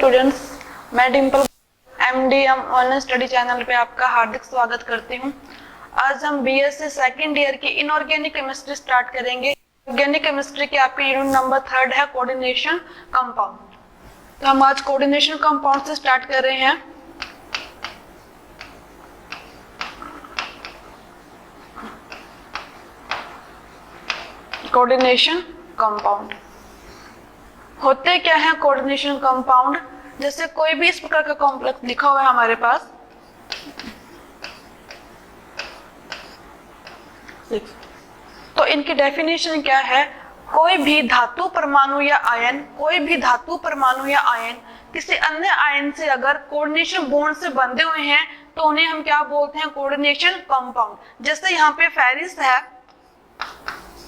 Students, मैं Dimple MDM online study channel पे आपका हार्दिक स्वागत करती हूँ। आज हम बीएससी सेकंड ईयर की इनऑर्गेनिक केमिस्ट्री स्टार्ट करेंगे। ऑर्गेनिक केमिस्ट्री के आपके यूनिट नंबर 3 है कोऑर्डिनेशन कंपाउंड। तो हम आज कोऑर्डिनेशन कंपाउंड से स्टार्ट कर रहे हैं। कोऑर्डिनेशन कंपाउंड होते क्या है? कोऑर्डिनेशन कंपाउंड जैसे कोई भी इस प्रकार का कॉम्प्लेक्स लिखा हुआ है हमारे पास, तो इनकी डेफिनेशन क्या है? कोई भी धातु परमाणु या आयन किसी अन्य आयन से अगर कोऑर्डिनेशन बॉन्ड से बंधे हुए हैं तो उन्हें हम क्या बोलते हैं? Coordination compound. जैसे यहाँ पे फेरिस है,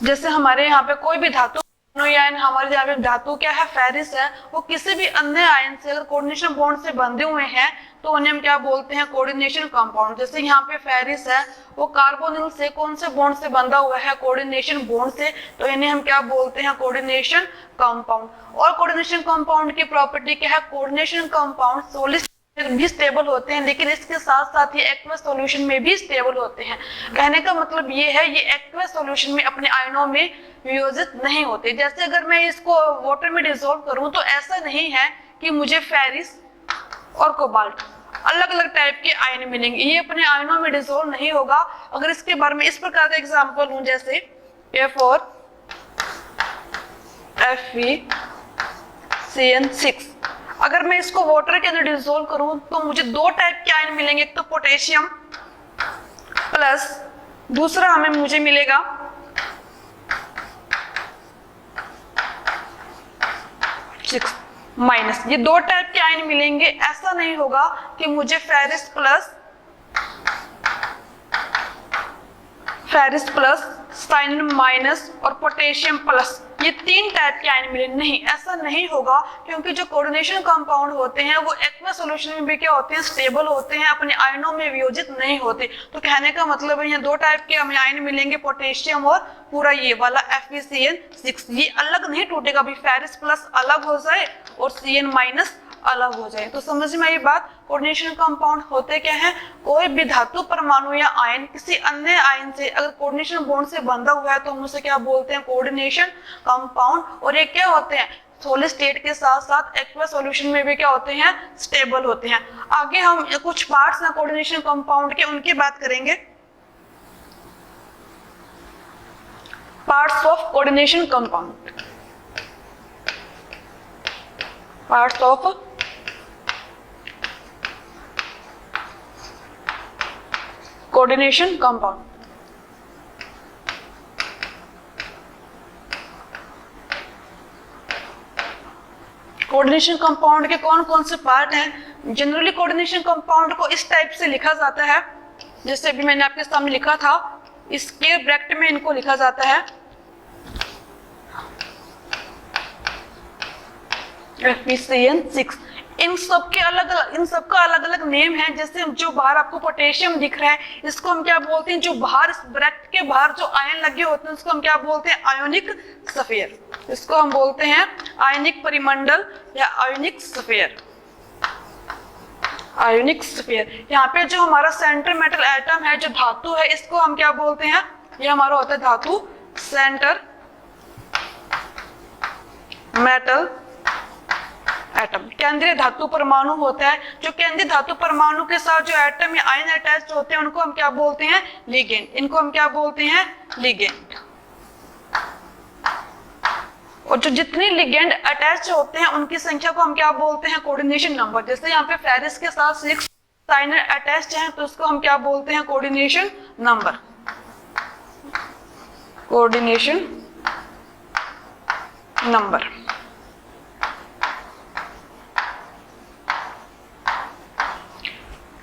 जैसे हमारे यहाँ पे कोई भी धातु आयन, हमारे यहाँ पे धातु क्या है? फेरिस है। वो किसी भी अन्य आयन से अगर कोऑर्डिनेशन बॉन्ड से बंधे हुए हैं तो उन्हें हम क्या बोलते हैं? Coordination compound. जैसे यहाँ पे फेरिस है, वो कार्बोनिल से कौन से बॉन्ड से बंधा हुआ है? कोऑर्डिनेशन बॉन्ड से, तो इन्हें हम क्या बोलते हैं? Coordination compound. और कोऑर्डिनेशन कंपाउंड की प्रॉपर्टी क्या है? कोऑर्डिनेशन कंपाउंड सॉलिड भी स्टेबल होते हैं, लेकिन इसके साथ साथ ये एक्वस सॉल्यूशन में भी स्टेबल होते हैं। कहने का मतलब ये है, ये एक्वस सॉल्यूशन में अपने आयनों में वियोजित नहीं होते। जैसे अगर मैं इसको वाटर में डिसॉल्व करूं तो ऐसा नहीं है कि मुझे फेरिस और कोबाल्ट अलग अलग टाइप के आयन मिलेंगे, ये अपने आयनों में डिसॉल्व नहीं होगा। अगर इसके बारे में इस प्रकार का एग्जांपल लूं, जैसे F4 FeCN6, अगर मैं इसको वाटर के अंदर डिसॉल्व करूं तो मुझे दो टाइप के आयन मिलेंगे, एक तो पोटेशियम प्लस, दूसरा मुझे मिलेगा माइनस। ये दो टाइप के आयन मिलेंगे। ऐसा नहीं होगा कि मुझे फेरिस प्लस साइनिन माइनस और पोटेशियम प्लस, ये तीन टाइप के आयन मिले, नहीं, ऐसा नहीं होगा। क्योंकि जो कोऑर्डिनेशन कंपाउंड होते हैं वो एक्वस सॉल्यूशन में भी क्या होते हैं? स्टेबल होते हैं, अपने आयनों में वियोजित नहीं होते। तो कहने का मतलब है यहाँ दो टाइप के हमें आयन मिलेंगे, पोटेशियम और पूरा ये वाला FeCN6, ये अलग नहीं टूटेगा। अभी फेरिस प्लस अलग हो जाए और Cn माइनस अलग हो जाए। तो समझ में आई बात? कोऑर्डिनेशन कंपाउंड होते क्या है? कोई भी धातु परमाणु या आयन किसी अन्य आयन से अगर कोऑर्डिनेशन बॉन्ड से बंधा हुआ है तो हम उसे क्या बोलते हैं? Coordination compound. और ये क्या होते हैं? सॉलिड स्टेट के साथ साथ एक्वस सॉल्यूशन में भी क्या होते हैं? स्टेबल होते हैं। आगे हम कुछ पार्ट्स हैं कोऑर्डिनेशन कंपाउंड के, उनकी बात करेंगे। Parts of coordination compound, parts of coordination compound. Coordination compound के कौन कौन से पार्ट हैं? जनरली कोऑर्डिनेशन कंपाउंड को इस टाइप से लिखा जाता है, जैसे अभी मैंने आपके सामने लिखा था, इसके ब्रैकेट में इनको लिखा जाता है FeCN6। इन सबका अलग अलग नेम है। जैसे जो बाहर आपको पोटेशियम दिख रहा है, इसको हम क्या बोलते हैं? जो बाहर इस ब्रैकेट के बाहर जो आयन लगे होते हैं उसको हम क्या बोलते हैं? Ionic sphere. इसको हम बोलते हैं आयनिक परिमंडल या आयोनिक स्फीयर। Ionic sphere. यहाँ पे जो हमारा सेंटर मेटल एटम है, जो धातु है, इसको हम क्या बोलते हैं? ये हमारा होता है धातु सेंटर मेटल एटम। केंद्रीय धातु परमाणु होता है। जो केंद्रीय धातु परमाणु के साथ जो एटम या आयन अटैच होते हैं उनको हम क्या बोलते हैं? लिगेंड। इनको हम क्या बोलते हैं? लिगेंड। और जो जितने लिगेंड अटैच होते हैं उनकी संख्या को हम क्या बोलते हैं? Coordination number. जैसे यहाँ पे फेरिस के साथ 6 साइनिन अटैच्ड हैं तो उसको हम क्या बोलते हैं? Coordination number. Coordination number.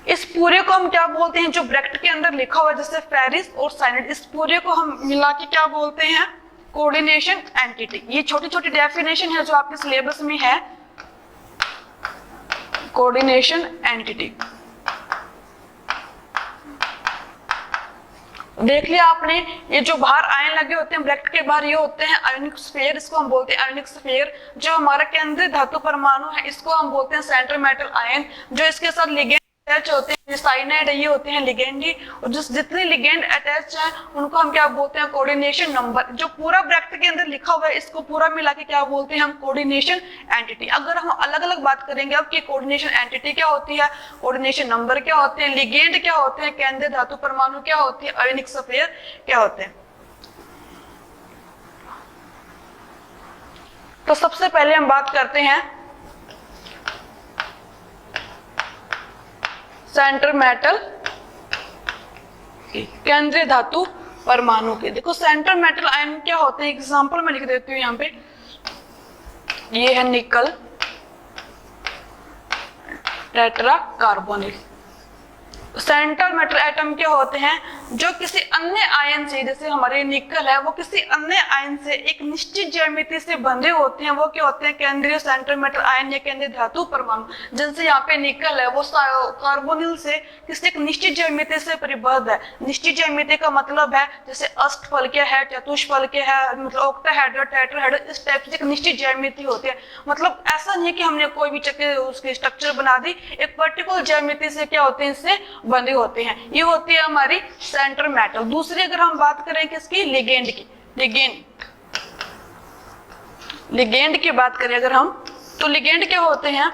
इस पूरे को हम क्या बोलते हैं? जो ब्रैकेट के अंदर लिखा हुआ है जैसे फेरिस और साइनिन, इस पूरे को हम मिला के क्या बोलते हैं? Coordination entity. ये छोटी छोटी डेफिनेशन है जो आपके सिलेबस में है। Coordination entity. देख लिया आपने, ये जो बाहर आयन लगे होते हैं ब्रैकेट के बाहर, ये होते हैं आयोनिक स्फीयर, इसको हम बोलते हैं आयोनिक स्फीयर। जो हमारा केंद्रीय धातु परमाणु है इसको हम बोलते हैं सेंट्रल मेटल आयन। जो इसके साथ लिगेंड अटैच होते हैं, साइनाइड ये होते हैं लिगेंडी, और जितने लिगेंड अटैच हैं उनको हम क्या बोलते हैं, कोऑर्डिनेशन नंबर। जो पूरा ब्रैकेट के अंदर लिखा हुआ है इसको पूरा मिला के क्या बोलते हैं हम, कोऑर्डिनेशन एंटिटी। अगर हम अलग अलग बात करेंगे अब कि कोऑर्डिनेशन एंटिटी क्या होती है, कोऑर्डिनेशन नंबर क्या होते हैं, लिगेंड क्या होते हैं, केंद्रीय धातु परमाणु क्या होती है, आयोनिक स्फीयर क्या होते हैं। तो सबसे पहले हम बात करते हैं सेंट्रल मेटल केंद्रीय धातु परमाणु के। देखो सेंट्रल मेटल आयन क्या होते हैं, एग्जांपल मैं लिख देती हूँ यहाँ पे। ये है निकल tetra carbonyl. Central metal atom क्या होते हैं, जो किसी अन्य आयन से, जैसे हमारे निकल है वो किसी अन्य आयन से एक निश्चित ज्यामिति से बंधे होते हैं, वो क्या होते हैं, केंद्रीय सेंट्रल मेटल आयन या केंद्रीय धातु परमाणु। जैसे यहाँ पे निकल है वो कार्बोनिल से किसी एक निश्चित ज्यामिति से परिबद्ध है। निश्चित ज्यामिति का मतलब है जैसे अष्टफलकीय है, चतुष्फलकीय है, मतलब ऑक्टाहेड्रल, टेट्राहेड्रल, इस टाइप से एक निश्चित ज्यामिति होती है। मतलब ऐसा नहीं है कि हमने कोई भी उसकी स्ट्रक्चर बना दी, एक पर्टिकुलर ज्यामिति से क्या होते हैं, इससे बंधे होते हैं। ये होती है हमारी सेंट्रल मेटल। दूसरी अगर हम बात करें किसकी, लिगेंड की, लिगेंड की बात करें अगर हम, तो लिगेंड क्या होते हैं,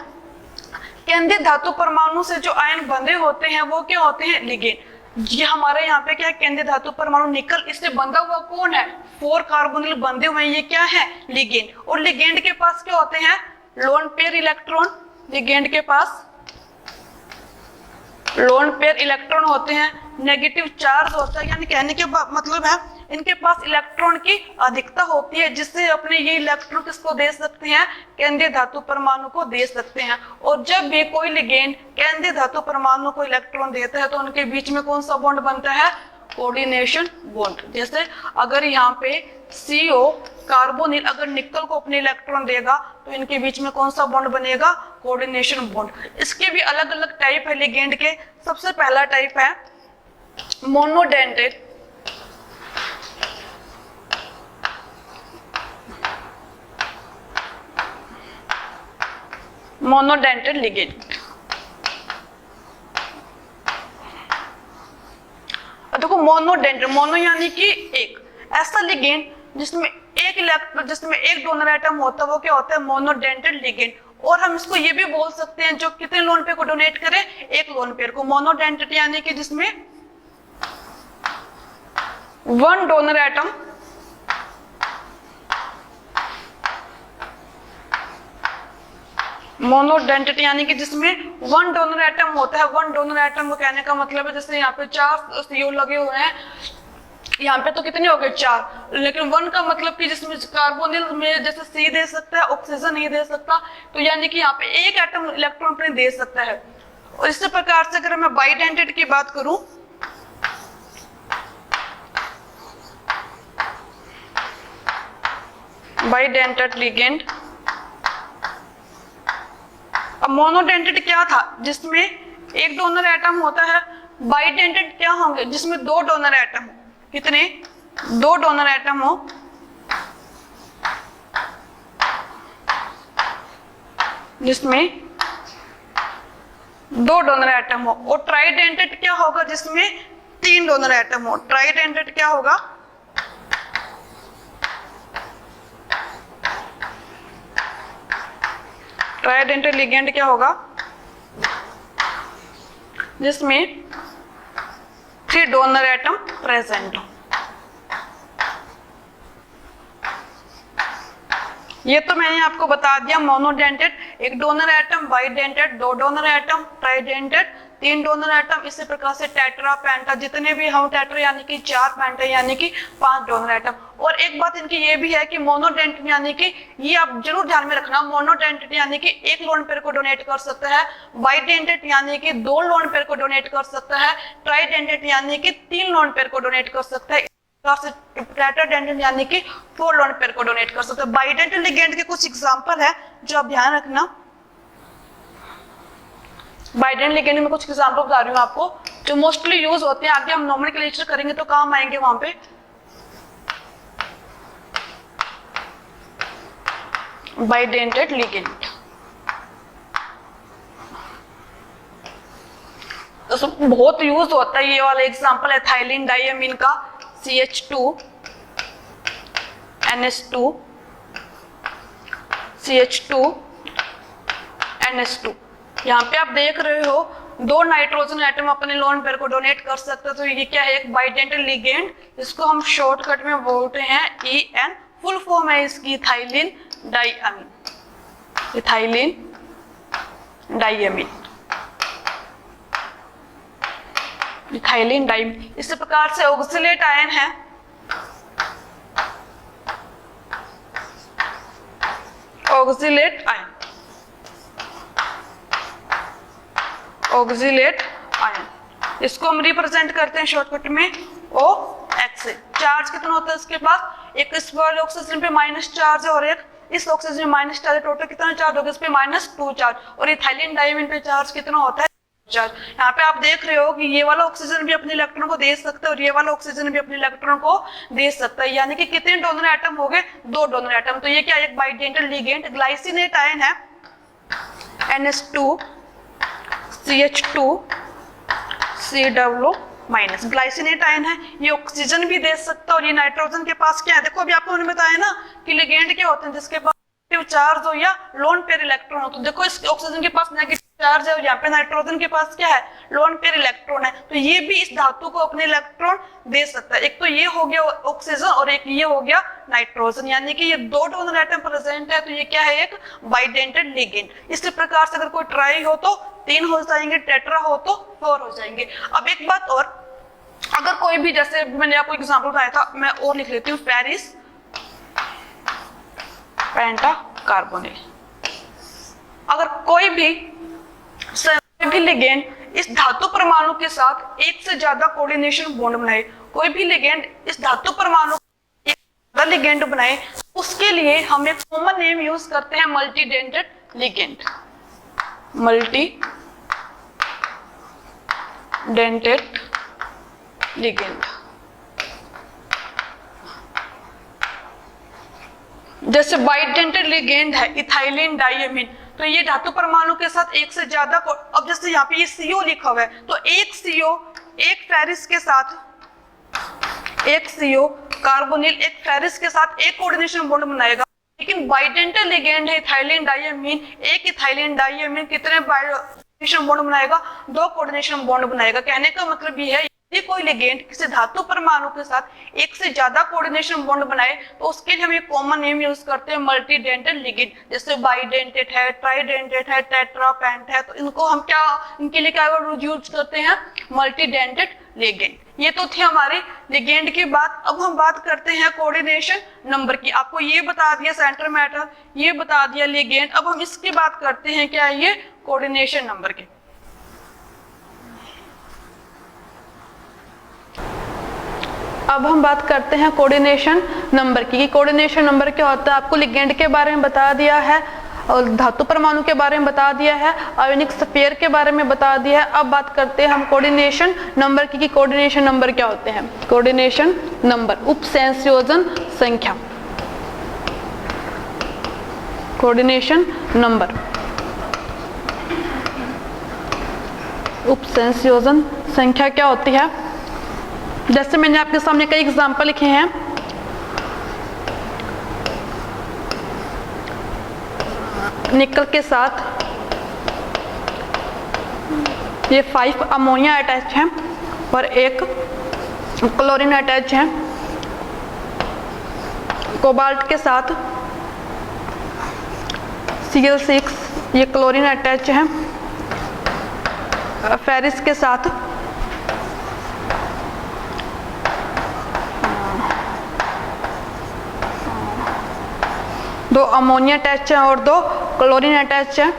केंद्रीय धातु परमाणु से जो आयन बंधे होते हैं वो क्या होते हैं, लिगेंड। ये हमारे यहाँ पे क्या है, केंद्रीय धातु परमाणु निकल, इससे बंधा हुआ कौन है, 4 कार्बोनिल बंधे हुए हैं, ये क्या है, लिगेंड। और लिगेंड के पास क्या होते हैं, लोन पेयर इलेक्ट्रॉन। लिगेंड के पास लोन पेयर इलेक्ट्रॉन होते हैं, नेगेटिव चार्ज होता है, यानी कहने के मतलब है इनके पास इलेक्ट्रॉन की अधिकता होती है, जिससे अपने ये इलेक्ट्रॉन किसको दे सकते हैं, केंद्रीय धातु परमाणु को दे सकते हैं। और जब भी कोई लिगेंड केंद्रीय धातु परमाणु को इलेक्ट्रॉन देता है तो उनके बीच में कौन सा बॉन्ड बनता है, कोऑर्डिनेशन बॉन्ड। जैसे अगर यहाँ पे CO कार्बोनिल अगर निकल को अपने इलेक्ट्रॉन देगा तो इनके बीच में कौन सा बॉन्ड बनेगा, कोऑर्डिनेशन बॉन्ड। इसके भी अलग अलग टाइप है लिगेंड के। सबसे पहला टाइप है मोनोडेंटेड, मोनोडेंटेड लिगेंड। देखो मोनोडेंटेड, मोनो यानी कि एक, ऐसा लिगेंड जिसमें एक इलेक्ट्रॉन, जिसमें एक डोनर एटम होता है वो क्या होता है, मोनोडेंटेड लिगेंड। और हम इसको ये भी बोल सकते हैं जो कितने लोन पेयर को डोनेट करे, एक लोन पेयर को। मोनोडेंटेड यानी कि जिसमें 1 डोनर एटम मोनोडेंटेड यानी कि जिसमें 1 डोनर एटम होता है। 1 डोनर एटम को कहने का मतलब है जैसे यहाँ पे 4 CO लगे हुए हैं, यहाँ पे तो कितने हो गए, 4, लेकिन 1 का मतलब कि जिसमें कार्बोनिल में जैसे C दे सकता है, ऑक्सीजन नहीं दे सकता, तो यानी कि यहाँ पे एक एटम इलेक्ट्रॉन अपने दे सकता है। और इसी प्रकार से अगर मैं बाइडेंटेड की बात करूं, बाइडेंटेड लिगेंड। अब मोनोडेंटेड क्या था, जिसमें एक डोनर एटम होता है। बाइडेंटेड क्या होंगे, जिसमें 2 डोनर एटम हो। कितने, 2 डोनर एटम हो, जिसमें 2 डोनर एटम हो। और ट्राइडेंटेड क्या होगा, जिसमें 3 डोनर एटम हो। ट्राइडेंटेड क्या होगा, ट्राइडेंटेड लिगेंड क्या होगा, जिसमें 3 डोनर एटम प्रेजेंट हो। ये तो मैंने आपको बता दिया monodentate, 1 donor atom, bidentate 2 donor atom, ट्राइडेंटेड 3 donor atom. इसी प्रकार से टेट्रा, पेंटा, जितने भी हम टेट्रा यानी कि 4, पेंटा यानी कि 5 डोनर एटम। और एक बात इनकी ये भी है कि मोनोडेंटेड यानी कि, ये आप जरूर ध्यान में रखना, मोनोडेंटेड यानी कि 1 लोन पेयर को डोनेट कर सकता है। बाइडेंटेड यानी कि 2 लोन पेयर को डोनेट कर सकता है। ट्राइडेंटेड यानी कि 3 लोन पेयर को डोनेट कर सकता है। टेट्राडेंटेड यानी कि 4 लोन पेयर को डोनेट कर सकते हैं। बाइडेंटेड लिगेंड के कुछ एग्जांपल है जो आप ध्यान रखना। बाइडेंटेड लिगेंड में कुछ एग्जांपल बता रही हूँ आपको। जो मोस्टली यूज होते हैं, आगे हम नोमेनक्लेचर करेंगे तो काम आएंगे वहां पे। बाइडेंटेड लिगेंड, तो बहुत यूज होता है। ये वाला एग्जांपल है थाइलिन डाइअमीन का, CH2 NH2 CH2 NH2। यहाँ पे आप देख रहे हो 2 नाइट्रोजन एटम अपने लोन पेयर को डोनेट कर सकते हैं। तो ये क्या है, एक बाइडेंटेड लिगेंड, इसको हम शॉर्टकट में बोलते हैं EN। फुल फॉर्म है इसकी इथाइलिन डाइअमीन, इथाइलिन डाइअमीन, इथाइलिन डाइअमीन। इसी प्रकार से ऑक्सिलेट आयन है, ऑक्सिलेट आयन, ऑक्सिलेट आयन, इसको हम रिप्रेजेंट करते हैं शॉर्टकट में OX से। चार्ज कितना होता है इसके पास, एक इस वाले ऑक्सीजन पे माइनस चार्ज है और एक इस ऑक्सीजन में माइनस चार्ज है। टोटल कितना चार्ज होगा इस पे, -2 चार्ज। और इथाइलिन डाइअमीन पे चार्ज कितना होता है, चार्ज। यहाँ पे आप देख रहे हो कि ये वाला ऑक्सीजन भी अपने इलेक्ट्रॉन को दे सकता है और ये वाला ऑक्सीजन भी अपने इलेक्ट्रॉन को दे सकता है। यानी कि कितने डोनर एटम हो गए, 2 डोनर एटम। तो ये क्या, एक बाइडेंटेड लिगेंड। ग्लाइसिनेट आयन है NH2 CH2 CW-। Glycinate ion है, ये ऑक्सीजन भी दे सकता है और ये नाइट्रोजन के पास क्या है, देखो अभी आपको मैंने बताया ना कि लिगेंड क्या होते हैं, जिसके पास चार्ज हो या लोन पेयर इलेक्ट्रॉन हो। तो देखो इस ऑक्सीजन के पास नेगेटिव चार्ज है और यहाँ पे नाइट्रोजन के पास क्या है, लोन पेयर इलेक्ट्रॉन है। तो ये भी इस धातु को अपने इलेक्ट्रॉन दे सकता है। एक तो ये हो गया ऑक्सीजन और एक ये हो गया नाइट्रोजन, यानी कि ये 2 डोनर एटम प्रेजेंट है। तो ये क्या है, एक बाइडेंटेड लिगेंड। इसी प्रकार से अगर कोई ट्राई हो तो 3 हो जाएंगे, टेट्रा हो तो 4 हो जाएंगे। अब एक बात और, अगर कोई भी, जैसे मैंने आपको एग्जांपल बताया था, मैं और लिख लेती हूँ, फेरिस पेंटाकार्बोनिल। अगर कोई भी लिगेंड इस धातु परमाणु के साथ एक से ज्यादा कोऑर्डिनेशन बॉन्ड बनाए, कोई भी लिगेंड इस धातु परमाणु एक ज्यादा लिगेंड बनाए, उसके लिए हम एक कॉमन नेम यूज करते हैं, मल्टीडेंटेड लिगेंड। मल्टीडेंटेड लिगेंड। जैसे बाइडेंटेड लिगेंड है इथाइलिन डाइअमीन, तो ये धातु परमाणु के साथ एक से ज्यादा, अब जैसे यहाँ पे ये CO लिखा हुआ है, तो एक CO एक फेरिस के साथ, एक CO कार्बोनिल एक फेरिस के साथ एक कोऑर्डिनेशन बॉन्ड बनाएगा। लेकिन बाइडेंटेड लिगेंड है इथाइलिन डाइअमीन, एक इथाइलिन डाइअमीन कितने कोऑर्डिनेशन बॉन्ड बनाएगा, 2 कोऑर्डिनेशन बॉन्ड बनाएगा। कहने का मतलब ये है, यदि कोई लिगेंड किसी धातु परमाणु के साथ एक से ज्यादा कोऑर्डिनेशन बॉन्ड बनाए तो उसके लिए हम एक कॉमन नेम यूज करते हैं, मल्टीडेंटेड लिगेंड। जैसे बाइडेंटेड है, ट्राइडेंटेड है, टेट्रा, पेंट है, तो इनको हम क्या, इनके लिए क्या यूज करते हैं, मल्टीडेंटेड लिगेंड। ये तो थी हमारी लिगेंड की बात। अब हम बात करते हैं कोऑर्डिनेशन नंबर की। आपको ये बता दिया सेंटर मैटर, ये बता दिया लिगेंड। अब हम इसकी बात करते हैं, क्या है ये, कोऑर्डिनेशन नंबर की। अब हम बात करते हैं कोऑर्डिनेशन नंबर की। कोऑर्डिनेशन नंबर क्या होता है, आपको लिगेंड के बारे में बता दिया है और धातु परमाणु के बारे में बता दिया है, आयोनिक स्फीयर के बारे में बता दिया है। अब बात करते हैं हम कोऑर्डिनेशन नंबर की कि कोऑर्डिनेशन नंबर क्या होते हैं। कोऑर्डिनेशन नंबर, उपसंयोजन संख्या। कोऑर्डिनेशन नंबर, उपसंयोजन संख्या क्या होती है। जैसे मैंने आपके सामने कई एग्जाम्पल लिखे हैं, निकल के साथ ये 5 अमोनिया अटैच है और एक क्लोरीन अटैच है। कोबाल्ट के साथ Cl6 ये क्लोरीन अटैच है। फेरिस के साथ दो अमोनिया अटैच है और 2 क्लोरीन अटैच है।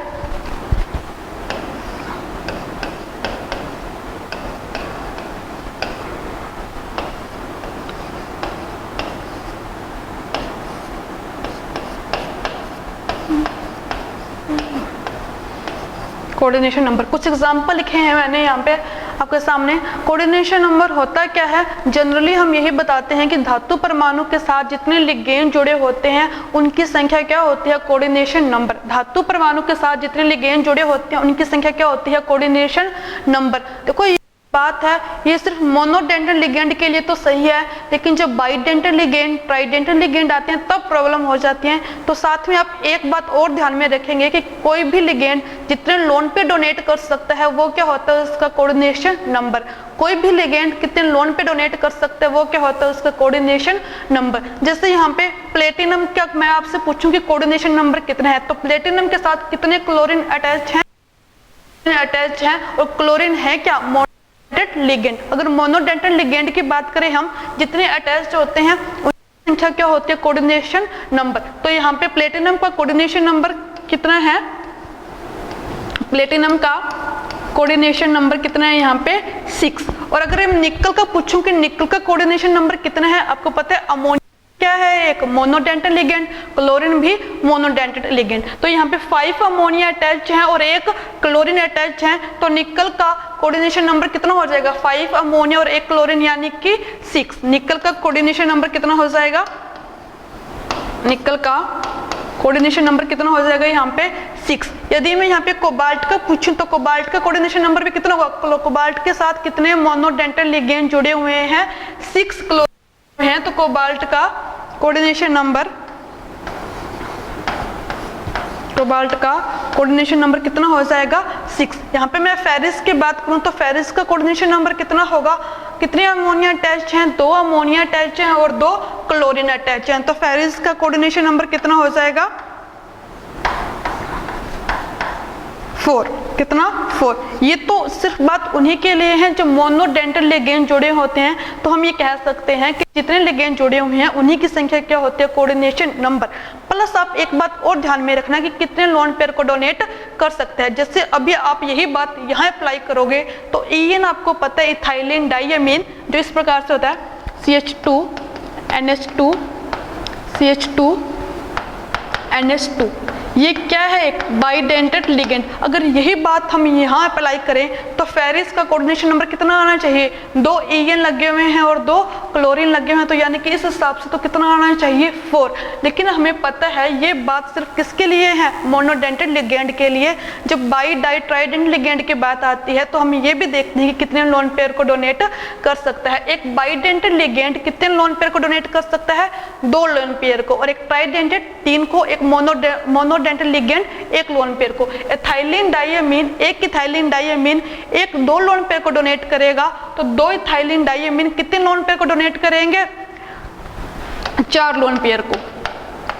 कोऑर्डिनेशन नंबर, कुछ एग्जांपल लिखे हैं मैंने यहाँ पे, आपके सामने। कोऑर्डिनेशन नंबर होता क्या है, जनरली हम यही बताते हैं कि धातु परमाणु के साथ जितने लिगेंड जुड़े होते हैं उनकी संख्या क्या होती है, कोऑर्डिनेशन नंबर। धातु परमाणु के साथ जितने लिगेंड जुड़े होते हैं उनकी संख्या क्या होती है, कोऑर्डिनेशन नंबर। देखो ये बात है, ये सिर्फ मोनोडेंटल लिगेंड के लिए तो सही है, लेकिन जब बाइडेंटल लिगेंड, ट्राइडेंटल लिगेंड आते हैं तब प्रॉब्लम हो जाती है। तो साथ में आप एक बात और ध्यान में रखेंगे कि कोई भी लिगेंड जितने लोन पे डोनेट कर सकता है वो क्या होता है, उसका कोऑर्डिनेशन नंबर। कोई भी लिगेंड कितने लोन पे डोनेट कर सकते हैं वो क्या होता है, उसका कोऑर्डिनेशन नंबर। जैसे यहाँ पे प्लेटिनम का मैं आपसे पूछूं कि कोऑर्डिनेशन नंबर कितना है, तो प्लेटिनम के साथ कितने क्लोरीन अटैच हैं और क्लोरीन है क्या, लिगेंड। अगर मोनोडेंटल लिगेंड की बात करें हम, जितने अटैच्ड होते हैं उनकी संख्या क्या होती है, कोऑर्डिनेशन नंबर। तो यहाँ पे प्लेटिनम का कोऑर्डिनेशन नंबर कितना है, प्लेटिनम का कोऑर्डिनेशन नंबर कितना है यहाँ पे 6। और अगर हम निकल का पूछूं कि निकल का कोऑर्डिनेशन नंबर कितना है, आपको पता है अमोनिया क्या है, एक मोनोडेंटल लिगेंड, क्लोरीन भी मोनोडेंटल लिगेंड। तो यहाँ पे 5 अमोनिया अटैच हैं और 1 क्लोरीन अटैच हैं, तो निकल का कोऑर्डिनेशन नंबर कितना हो जाएगा, 5 अमोनिया और 1 क्लोरीन यानी कि 6। निकल का कोऑर्डिनेशन नंबर कितना हो जाएगा, निकल का कोऑर्डिनेशन नंबर कितना हो जाएगा यहाँ पे 6। यदि मैं यहाँ पे कोबाल्ट का पूछूं तो कोबाल्ट का कोऑर्डिनेशन नंबर भी कितना होगा, कोबाल्ट के साथ कितने मोनोडेंटल लिगेंड जुड़े हुए हैं, 6 क्लोरीन हैं, तो कोबाल्ट का कोऑर्डिनेशन नंबर, कोबाल्ट का कोऑर्डिनेशन नंबर कितना हो जाएगा 6। यहाँ पे मैं फेरिस की बात करूं तो फेरिस का कोऑर्डिनेशन नंबर कितना होगा, कितने अमोनिया अटैच हैं, 2 अमोनिया अटैच हैं और 2 क्लोरीन अटैच हैं, तो फेरिस का कोऑर्डिनेशन नंबर कितना हो जाएगा 4। कितना 4। ये तो सिर्फ बात उन्हीं के लिए है जो मोनोडेंटल लिगेंड जुड़े होते हैं। तो हम ये कह सकते हैं कि जितने लिगेंड जुड़े हुए हैं उन्हीं की संख्या क्या होती है, कोऑर्डिनेशन नंबर। प्लस आप एक बात और ध्यान में रखना कि कितने लोन पेयर को डोनेट कर सकते हैं। जैसे अभी आप यही बात यहाँ अप्लाई करोगे तो EN आपको पता है, इथाइलिन डाइअमीन, जो इस प्रकार से होता है CH2 NH2 CH2 NH2, ये क्या है, एक बाइडेंटल लिगेंड। अगर यही बात हम यहाँ अप्लाई करें तो फेरिस का कोऑर्डिनेशन नंबर कितना आना चाहिए, 2 EN लगे हुए हैं और 2 क्लोरीन लगे हुए हैं, तो यानी कि इस हिसाब से तो कितना आना चाहिए 4। लेकिन हमें पता है ये बात सिर्फ किसके लिए है, मोनोडेंटल लिगेंड के लिए। जब बाई डाई ट्राइडेंट लिगेंड की बात आती है तो हम ये भी देखते हैं कि कितने लोन पेयर को डोनेट कर सकता है। एक बाइडेंटल लिगेंड कितने लोन पेयर को डोनेट कर सकता है, 2 लोन पेयर को, और एक ट्राइडेंटेड 3 को, एक मोनोडेंटल लिगेंड 1 लोन पेयर को। इथाइलिन डाइअमीन, एक इथाइलिन डाइअमीन 2 लोन पेयर को डोनेट करेगा, तो 2 इथाइलिन डाइअमीन कितने लोन पेयर को डोनेट करेंगे, 4 लोन पेयर को।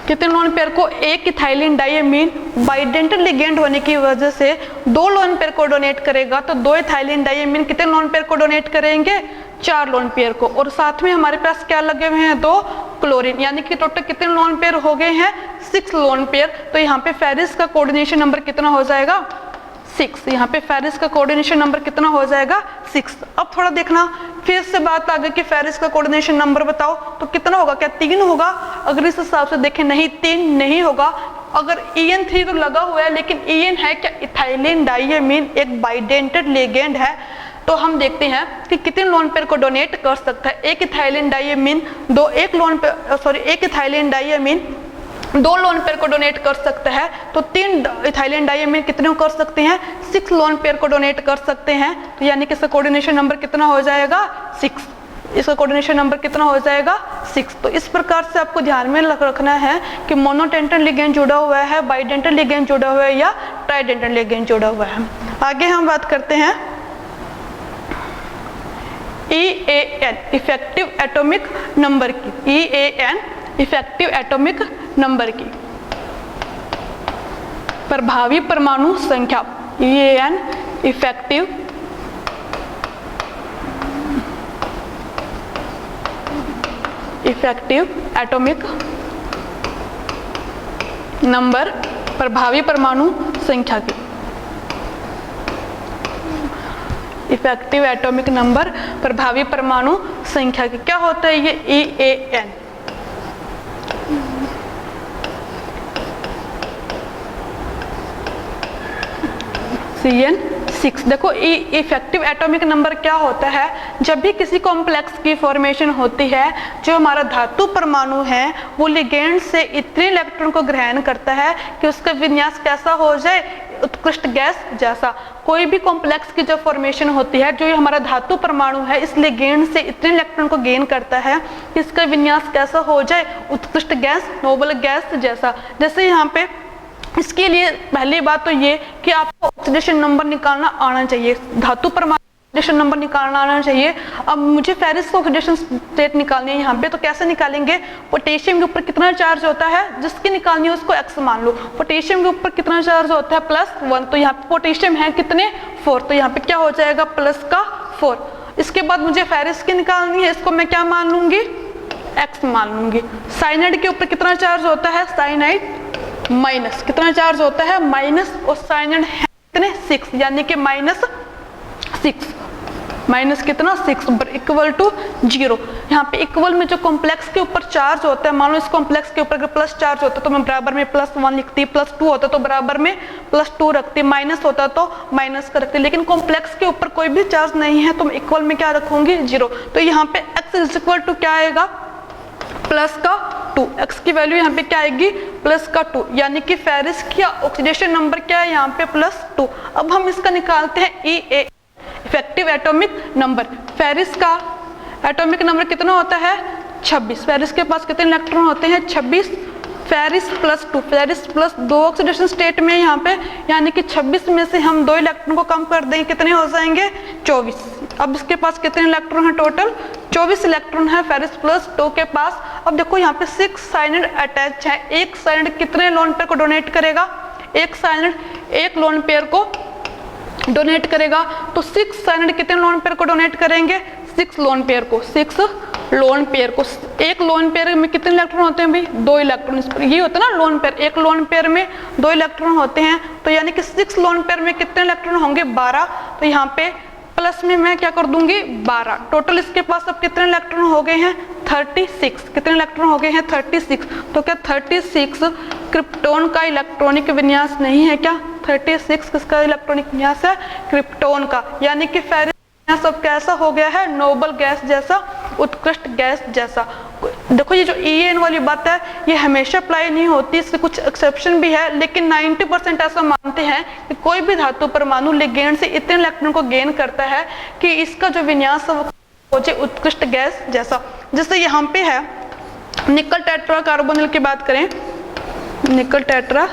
कितने लोन पेयर को, एक इथाइलिन डाइअमीन बाइडेंटल लिगेंड होने की वजह से 2 लोन पेयर को डोनेट करेगा, तो 2 इथाइलिन डाइअमीन कितने लोन पेयर को डोनेट करेंगे, 4 लोन पेयर को। और साथ में हमारे पास क्या लगे हुए हैं, 2 क्लोरीन, यानी कि टोटल कितने लोन पेयर हो गए हैं, 6 लोन पेयर। तो यहाँ पे फेरिस का कोऑर्डिनेशन नंबर कितना हो जाएगा 6। यहाँ पे फेरिस का कोऑर्डिनेशन नंबर कितना हो जाएगा 6। अब थोड़ा देखना, फिर से बात आ गई कि फेरिस का कोऑर्डिनेशन नंबर बताओ, तो कितना होगा, क्या 3 होगा। अगर इस हिसाब से देखें, नहीं 3 नहीं होगा। अगर EN3 तो लगा हुआ है, लेकिन EN है क्या, इथाइलिन डाइअमीन एक बाइडेंटल लिगेंड है। तो हम देखते हैं कि कितने लोन पेयर को डोनेट कर सकता है। एक इथाइलिन डाइअमीन एक इथाइलिन डाइअमीन 2 लोन पेयर को डोनेट कर सकता है, तो 3 इथाइलिन डाइअमीन कितने को कर सकते हैं, 6 लोन पेयर को डोनेट कर सकते हैं। तो यानी कि इसका कोऑर्डिनेशन नंबर कितना हो जाएगा 6। इसका कोऑर्डिनेशन नंबर कितना हो जाएगा 6। तो इस प्रकार से आपको ध्यान में रखना है कि मोनोडेंटल लिगेंड जुड़ा हुआ है, बाइडेंटल लिगेंड जुड़ा हुआ है या ट्राइडेंटल लिगेंड जुड़ा हुआ है। आगे हम बात करते हैं EAN इफेक्टिव एटॉमिक नंबर की। EAN इफेक्टिव एटॉमिक नंबर की प्रभावी परमाणु संख्या। EAN इफेक्टिव एटॉमिक नंबर, प्रभावी परमाणु संख्या की। इफेक्टिव एटॉमिक नंबर, प्रभावी परमाणु संख्या की क्या होता है ये EAN। CN6। देखो इफेक्टिव एटॉमिक नंबर क्या होता है, जब भी किसी कॉम्प्लेक्स की फॉर्मेशन होती है, जो हमारा धातु परमाणु है वो लिगेंड से इतने इलेक्ट्रॉन को ग्रहण करता है कि उसका विन्यास कैसा हो जाए, उत्कृष्ट गैस जैसा। कोई भी कॉम्प्लेक्स की जब फॉर्मेशन होती है, जो ये हमारा धातु परमाणु है, इस लिगेंड से इतने इलेक्ट्रॉन को गेन करता है कि इसका विन्यास कैसा हो जाए, उत्कृष्ट गैस, नोबल गैस जैसा। जैसे यहाँ पे इसके लिए पहली बात तो ये कि आपको ऑक्सीडेशन नंबर निकालना आना चाहिए, धातु परमाणु ऑक्सीडेशन नंबर निकालना आना चाहिए। अब मुझे फेरिस का ऑक्सीडेशन स्टेट निकालनी है यहाँ पे, तो कैसे निकालेंगे, पोटेशियम के ऊपर कितना चार्ज होता है, जिसकी निकालनी है उसको x मान लो। पोटेशियम के ऊपर कितना चार्ज होता है, +1, तो यहाँ पे पोटेशियम है कितने, 4, तो यहाँ पे क्या हो जाएगा, +4। इसके बाद मुझे फेरिस की निकालनी है, इसको मैं क्या मान लूंगी, x मान लूंगी। साइनाइड के ऊपर कितना चार्ज होता है, साइनाइड माइनस, कितना चार्ज होता है, माइनस, और साइनाइड है कितने, 6, यानी कि -6, माइनस कितना, 6 इक्वल टू 0। यहाँ पे इक्वल में जो कॉम्प्लेक्स के ऊपर चार्ज होता है, मान लो इस कॉम्प्लेक्स के ऊपर अगर प्लस चार्ज होता तो मैं बराबर में +1 लिखती, +2 होता तो बराबर में +2 रखती, माइनस होता तो माइनस का रखती, लेकिन कॉम्प्लेक्स के ऊपर कोई भी चार्ज नहीं है तो मैं इक्वल में क्या रखूंगी, 0। तो यहाँ पे x इक्वल टू क्या आएगा, +2, x की वैल्यू यहाँ पे क्या आएगी, +2, यानी कि फेरिस की ऑक्सीडेशन नंबर क्या है यहाँ पे, +2। अब हम इसका निकालते हैं EA, effective atomic number. Ferrous का एटॉमिक नंबर कितना होता है, 26। फेरिस के पास कितने इलेक्ट्रॉन होते हैं, 26। फेरिस +2, फेरिस +2 ऑक्सीडेशन स्टेट में यहाँ पे, यानी कि 26 में से हम 2 इलेक्ट्रॉन को कम कर देंगे, कितने हो जाएंगे, 24। अब इसके पास कितने इलेक्ट्रॉन है, टोटल 24 इलेक्ट्रॉन है फेरिस +2 के पास। अब देखो यहाँ पे 6 साइनाइड अटैच है, एक साइनाइड कितने लोन पेयर को डोनेट करेगा, एक साइनाइड एक लोन पेयर को डोनेट करेगा, तो 6 साइनाइड कितने लोन पेयर को डोनेट करेंगे, 6 लोन पेयर को, 6 लोन पेयर को। एक लोन पेयर में कितने इलेक्ट्रॉन होते हैं भाई, 2 इलेक्ट्रॉन, ये होता है ना लोन पेयर, एक लोन पेयर में 2 इलेक्ट्रॉन होते हैं, तो यानी कि 6 लोन पेयर में कितने इलेक्ट्रॉन होंगे, 12। तो यहाँ पे प्लस में मैं क्या कर दूंगी, 12। टोटल इसके पास अब कितने इलेक्ट्रॉन हो गए हैं, 36। कितने इलेक्ट्रॉन हो गए हैं, 36। तो क्या 36 क्रिप्टोन का इलेक्ट्रॉनिक विन्यास नहीं है क्या, 36 किसका इलेक्ट्रॉनिक विन्यास है, क्रिप्टोन का। यानी कि फेरिस सब कैसा हो गया है, नोबल गैस जैसा, उत्कृष्ट गैस जैसा। देखो ये जो EN वाली बात है ये हमेशा अप्लाई नहीं होती, इससे कुछ एक्सेप्शन भी है, लेकिन 90% ऐसा मानते हैं कि कोई भी धातु परमाणु लिगेंड से इतने इलेक्ट्रॉन को गेन करता है कि इसका जो विन्यास है वो हो जाए उत्कृष्ट गैस जैसा। जैसे यहाँ पे है निकल टेट्रा कार्बोनिल की बात करें, निकल टेट्रा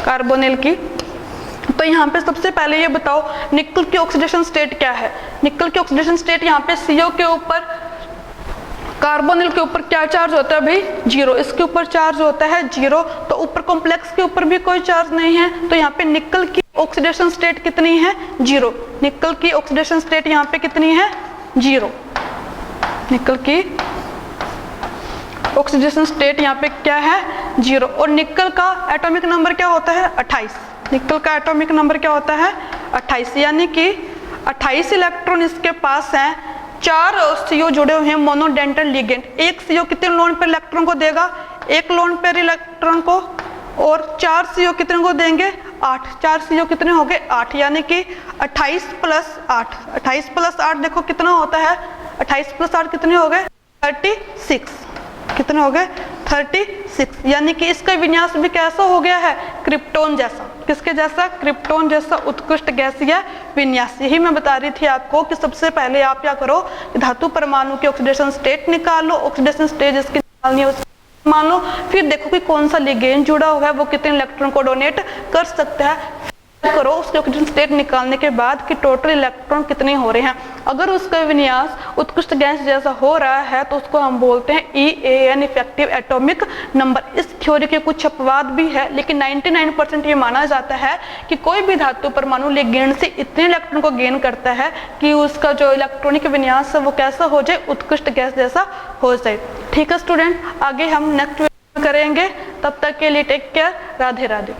कार्बोनिल की, तो यहाँ पे सबसे पहले ये बताओ निकल की ऑक्सीडेशन स्टेट क्या है। निकल की ऑक्सीडेशन स्टेट यहाँ पे CO के ऊपर, कार्बोनिल के ऊपर क्या चार्ज होता है भाई, 0। इसके ऊपर चार्ज होता है 0, तो ऊपर कॉम्प्लेक्स के ऊपर भी कोई चार्ज नहीं है, तो यहाँ पे निकल की ऑक्सीडेशन स्टेट कितनी है, 0। निकल की ऑक्सीडेशन स्टेट यहाँ पे कितनी है, 0। निकल की ऑक्सीडेशन स्टेट यहाँ पे क्या है, 0। और निकल का एटॉमिक नंबर क्या होता है, 28। निकल का एटॉमिक नंबर क्या होता है, 28, यानी कि 28 इलेक्ट्रॉन इसके पास हैं। 4 CO जुड़े हुए हैं मोनोडेंटल लिगेंड। एक CO कितने लोन पेयर इलेक्ट्रॉन को देगा, 1 लोन पेयर इलेक्ट्रॉन को, और 4 CO कितने को देंगे, 8। 4 CO कितने हो गए, 8, यानी कि 28 + 8, 28 + 8 देखो कितना होता है, 28 + 8 कितने हो गए, 36। कितने हो गए, 36, यानी कि इसका विन्यास भी कैसा हो गया है, क्रिप्टोन जैसा। किसके जैसा, क्रिप्टोन जैसा उत्कृष्ट गैसीय विन्यास। यही मैं बता रही थी आपको कि सबसे पहले आप क्या करो, धातु परमाणु की ऑक्सीडेशन स्टेट निकाल लो, ऑक्सीडेशन स्टेट जिसकी निकालनी है उसको मान लो, फिर देखो कि कौन सा लिगेंड जुड़ा हुआ है, वो कितने इलेक्ट्रॉन को डोनेट कर सकता है, करो उसके ऑक्सीडेशन स्टेट निकालने के बाद कि टोटल इलेक्ट्रॉन कितने हो रहे हैं। अगर उसका विन्यास उत्कृष्ट गैस जैसा हो रहा है तो उसको हम बोलते हैं EAN, इफेक्टिव एटॉमिक नंबर। इस थ्योरी के कुछ अपवाद भी है, लेकिन 99% ये माना जाता है कि कोई भी धातु परमाणु लिगेंड से इतने इलेक्ट्रॉन को गेन करता है कि उसका जो इलेक्ट्रॉनिक विन्यास है वो कैसा हो जाए, उत्कृष्ट गैस जैसा हो जाए। ठीक है स्टूडेंट, आगे हम नेक्स्ट वीडियो में करेंगे, तब तक के लिए टेक केयर, राधे राधे।